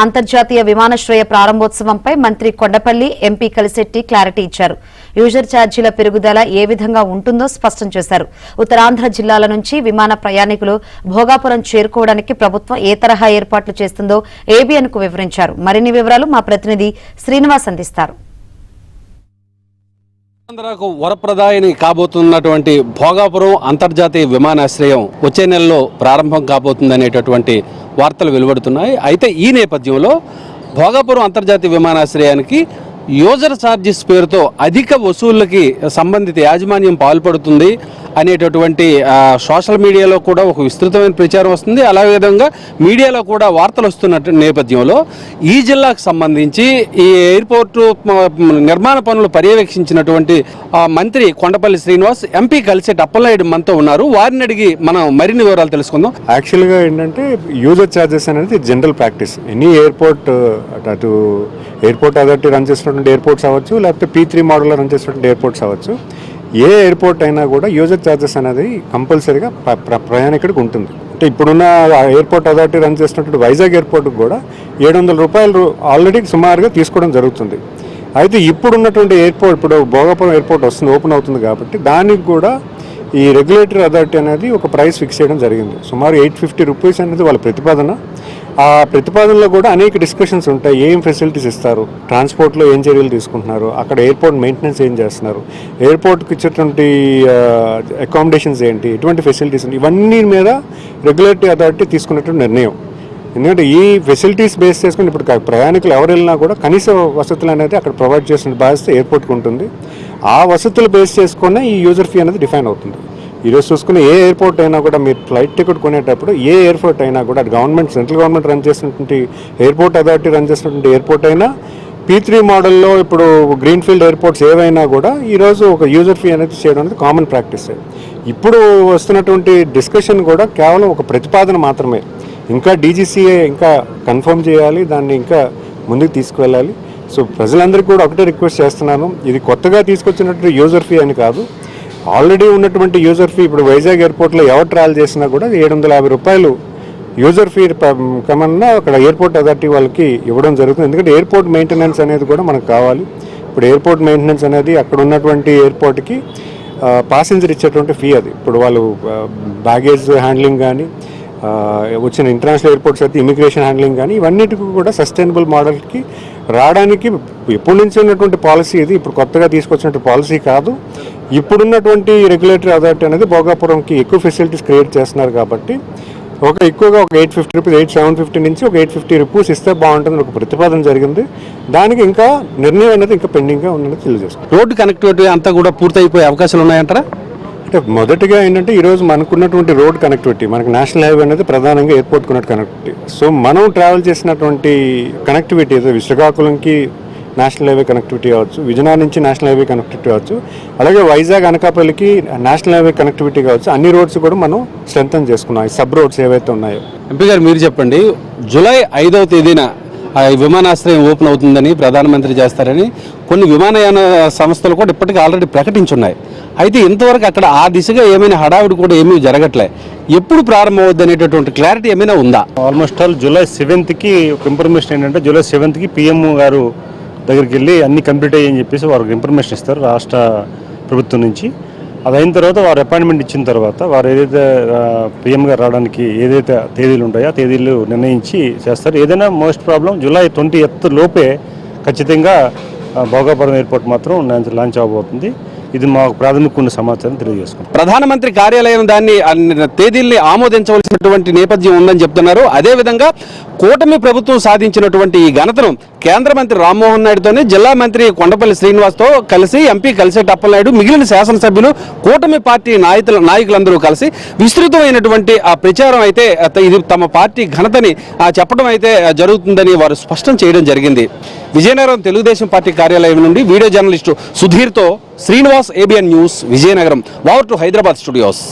అంతర్జాతీయ విమానాశ్రయ ప్రారంభోత్సవంపై మంత్రి కొండపల్లి ఎంపీ కలిశెట్టి క్లారిటీ ఇచ్చారు. యూజర్ ఛార్జీల పెరుగుదల ఏ విధంగా ఉంటుందో స్పష్టం చేశారు. ఉత్తరాంధ్ర జిల్లాల నుంచి విమాన ప్రయాణికులు భోగాపురం చేరుకోవడానికి ప్రభుత్వం ఏ తరహా ఏర్పాట్లు చేస్తుందో ఏబిఎన్ కు వివరించారు. మరిన్ని వివరాలు మా ప్రతినిధి శ్రీనివాస్ అందిస్తారు. ఆంధ్రకు వరప్రదాయిని కాబోతున్నటువంటి భోగాపురం అంతర్జాతీయ విమానాశ్రయం వచ్చే నెలలో ప్రారంభం కాబోతుందనేటటువంటి వార్తలు వెలువడుతున్నాయి. అయితే ఈ నేపథ్యంలో భోగాపురం అంతర్జాతీయ విమానాశ్రయానికి యూజర్ ఛార్జెస్ పేరుతో అధిక వసూళ్లకి సంబంధిత యాజమాన్యం పాల్పడుతుంది అనేటటువంటి సోషల్ మీడియాలో కూడా ఒక విస్తృతమైన ప్రచారం వస్తుంది. అలాగే విధంగా మీడియాలో కూడా వార్తలు వస్తున్న నేపథ్యంలో ఈ జిల్లాకు సంబంధించి ఈ ఎయిర్పోర్టు నిర్మాణ పనులు పర్యవేక్షించినటువంటి మంత్రి కొండపల్లి శ్రీనివాస్, ఎంపీ కలిశెట్టి అప్పలనాయుడు మనతో ఉన్నారు. వారిని అడిగి మనం మరిన్ని వివరాలు తెలుసుకుందాం. యాక్చువల్గా ఏంటంటే యూజర్ ఛార్జెస్ అనేది జనరల్ ప్రాక్టీస్. ఎనీ ఎయిర్పోర్ట్, అటు ఎయిర్పోర్ట్ అథారిటీ రన్ చేసినటువంటి ఎయిర్పోర్ట్స్ అవ్వచ్చు, లేకపోతే P3 మోడల్లో రన్ చేసినటువంటి ఎయిర్పోర్ట్స్ అవ్వచ్చు, ఏ ఎయిర్పోర్ట్ అయినా కూడా యూజర్ ఛార్జెస్ అనేది కంపల్సరీగా ప్రయాణికుడికి ఉంటుంది. అంటే ఇప్పుడున్న ఎయిర్పోర్ట్ అథారిటీ రన్ చేసినటువంటి వైజాగ్ ఎయిర్పోర్ట్కి కూడా 700 రూపాయలు ఆల్రెడీ సుమారుగా తీసుకోవడం జరుగుతుంది. అయితే ఇప్పుడున్నటువంటి ఎయిర్పోర్ట్, ఇప్పుడు భోగాపురం ఎయిర్పోర్ట్ వస్తుంది, ఓపెన్ అవుతుంది కాబట్టి దానికి కూడా ఈ రెగ్యులేటరీ అథారిటీ అనేది ఒక ప్రైస్ ఫిక్స్ చేయడం జరిగింది. సుమారు 850 రూపీస్ అనేది వాళ్ళ ప్రతిపాదన. ఆ ప్రతిపాదనలో కూడా అనేక డిస్కషన్స్ ఉంటాయి. ఏం ఫెసిలిటీస్ ఇస్తారు, ట్రాన్స్పోర్ట్లో ఏం చర్యలు తీసుకుంటున్నారు, అక్కడ ఎయిర్పోర్ట్ మెయింటెనెన్స్ ఏం చేస్తున్నారు, ఎయిర్పోర్ట్కి ఇచ్చేటువంటి అకామిడేషన్స్ ఏంటి, ఎటువంటి ఫెసిలిటీస్ ఉంటాయి, ఇవన్నీ మీద రెగ్యులేటరీ అథారిటీ తీసుకున్నటువంటి నిర్ణయం. ఎందుకంటే ఈ ఫెసిలిటీస్ బేస్ చేసుకుని ఇప్పుడు ప్రయాణికులు ఎవరు వెళ్ళినా కూడా కనీస వసతులు అనేది అక్కడ ప్రొవైడ్ చేసిన బాధ్యత ఎయిర్పోర్ట్కి ఉంటుంది. ఆ వసతులు బేస్ చేసుకునే ఈ యూజర్ ఫీ అనేది డిఫైన్ అవుతుంది. ఈరోజు చూసుకుని ఏ ఎయిర్పోర్ట్ అయినా కూడా మీరు ఫ్లైట్ టికెట్ కొనేటప్పుడు ఏ ఎయిర్పోర్ట్ అయినా కూడా గవర్నమెంట్, సెంట్రల్ గవర్నమెంట్ రన్ చేసినటువంటి ఎయిర్పోర్ట్ అథారిటీ రన్ చేసినటువంటి ఎయిర్పోర్ట్ అయినా, P3 మోడల్లో ఇప్పుడు గ్రీన్ఫీల్డ్ ఎయిర్పోర్ట్స్ ఏవైనా కూడా ఈరోజు ఒక యూజర్ ఫీ అనేది చేయడం అనేది కామన్ ప్రాక్టీస్. ఇప్పుడు వస్తున్నటువంటి డిస్కషన్ కూడా కేవలం ఒక ప్రతిపాదన మాత్రమే. ఇంకా DGCA ఇంకా కన్ఫర్మ్ చేయాలి, దాన్ని ఇంకా ముందుకు తీసుకువెళ్ళాలి. సో ప్రజలందరికీ కూడా ఒకటే రిక్వెస్ట్ చేస్తున్నాను, ఇది కొత్తగా తీసుకొచ్చినటువంటి యూజర్ ఫీ అని కాదు. ఆల్రెడీ ఉన్నటువంటి యూజర్ ఫీ ఇప్పుడు వైజాగ్ ఎయిర్పోర్ట్లో ఎవరు ట్రావెల్ చేసినా కూడా 750 రూపాయలు యూజర్ ఫీ కమన్నా అక్కడ ఎయిర్పోర్ట్ అథారిటీ వాళ్ళకి ఇవ్వడం జరుగుతుంది. ఎందుకంటే ఎయిర్పోర్ట్ మెయింటెనెన్స్ అనేది కూడా మనకు కావాలి. ఇప్పుడు ఎయిర్పోర్ట్ మెయింటెనెన్స్ అనేది అక్కడ ఉన్నటువంటి ఎయిర్పోర్ట్కి ప్యాసింజర్ ఇచ్చేటువంటి ఫీ అది. ఇప్పుడు వాళ్ళు బ్యాగేజ్ హ్యాండ్లింగ్ కానీ, వచ్చిన ఇంటర్నేషనల్ ఎయిర్పోర్ట్స్ అయితే ఇమిగ్రేషన్ హ్యాండ్లింగ్ కానీ, ఇవన్నిటికి కూడా సస్టైనబుల్ మోడల్కి రావడానికి ఎప్పటి నుంచి ఉన్నటువంటి పాలసీ ఇది, ఇప్పుడు కొత్తగా తీసుకొచ్చినటువంటి పాలసీ కాదు. ఇప్పుడున్నటువంటి రెగ్యులేటరీ అథారిటీ అనేది భోగాపురంకి ఎక్కువ ఫెసిలిటీస్ క్రియేట్ చేస్తున్నారు కాబట్టి ఎక్కువగా ఒక 850 రూపీస్, 750 నుంచి ఒక 850 రూపీస్ ఇస్తే బాగుంటుందని ఒక ప్రతిపాదన జరిగింది. దానికి ఇంకా నిర్ణయం అనేది ఇంకా పెండింగ్గా ఉందని తెలియజేస్తాం. రోడ్డు కనెక్టివిటీ అంతా కూడా పూర్తయిపోయే అవకాశాలు ఉన్నాయంటారా? అంటే మొదటిగా ఏంటంటే ఈరోజు మనకున్నటువంటి రోడ్ కనెక్టివిటీ, మనకి నేషనల్ హైవే అనేది ప్రధానంగా ఎయిర్పోర్ట్కి ఉన్న కనెక్టివిటీ. సో మనం ట్రావెల్ చేసినటువంటి కనెక్టివిటీ ఏదో శ్రీకాకుళంకి నేషనల్ హైవే కనెక్టివిటీ కావచ్చు, విజయనగరం నుంచి నేషనల్ హైవే కనెక్టివిటీ కావచ్చు, అలాగే వైజాగ్ అనకాపల్లికి నేషనల్ హైవే కనెక్టివిటీ కావచ్చు, అన్ని రోడ్స్ కూడా మనం స్ట్రెంథన్ చేసుకున్నాం, సబ్ రోడ్స్ ఏవైతే ఉన్నాయో. ఎంపీ గారు మీరు చెప్పండి, జూలై 5వ తేదీన విమానాశ్రయం ఓపెన్ అవుతుందని, ప్రధానమంత్రి చేస్తారని కొన్ని విమానయాన సంస్థలు కూడా ఇప్పటికీ ఆల్రెడీ ప్రకటించున్నాయి. అయితే ఇంతవరకు అక్కడ ఆ దిశగా ఏమైనా హడావిడి కూడా ఏమీ జరగట్లే. ఎప్పుడు ప్రారంభం అవుద్ది అనేటటువంటి క్లారిటీ ఏమైనా ఉందా? ఆల్మోస్ట్ ఆల్ జూలై 7కి ఒక ఇన్ఫర్మేషన్ ఏంటంటే, జూలై 7కి PM గారు దగ్గరికి వెళ్ళి అన్ని కంప్లీట్ అయ్యని చెప్పేసి వారికి ఇన్ఫర్మేషన్ ఇస్తారు రాష్ట్ర ప్రభుత్వం నుంచి. అది అయిన తర్వాత వారు అపాయింట్మెంట్ ఇచ్చిన తర్వాత వారు ఏదైతే PM గారు రావడానికి ఏదైతే తేదీలు ఉంటాయో ఆ తేదీలు నిర్ణయించి చేస్తారు. ఏదైనా మోస్ట్ ప్రాబ్లం జూలై 20th లోపే ఖచ్చితంగా భోగాపురం ఎయిర్పోర్ట్ మాత్రం లాంచ్ అవబోతుంది. ఇది మాకు ప్రాథమిక సమాచారం తెలియజేసుకుంటాం. ప్రధానమంత్రి కార్యాలయం దాన్ని తేదీల్ని ఆమోదించవలసినటువంటి నేపథ్యం ఉందని చెప్తున్నారు. అదేవిధంగా కూటమి ప్రభుత్వం సాధించినటువంటి ఈ ఘనతను కేంద్ర మంత్రి రామ్మోహన్ నాయుడుతోనే జిల్లా మంత్రి కొండపల్లి శ్రీనివాస్తో కలిసి ఎంపీ కలిశెట్టి అప్పలనాయుడు, మిగిలిన శాసనసభ్యులు, కూటమి పార్టీ నాయకులందరూ కలిసి విస్తృతమైనటువంటి ఆ ప్రచారం అయితే ఇది తమ పార్టీ ఘనతని చెప్పడం అయితే జరుగుతుందని వారు స్పష్టం చేయడం జరిగింది. విజయనగరం తెలుగుదేశం పార్టీ కార్యాలయం నుండి వీడియో జర్నలిస్టు సుధీర్తో Srinivas, ABN news, Vizianagaram. Over to Hyderabad studios.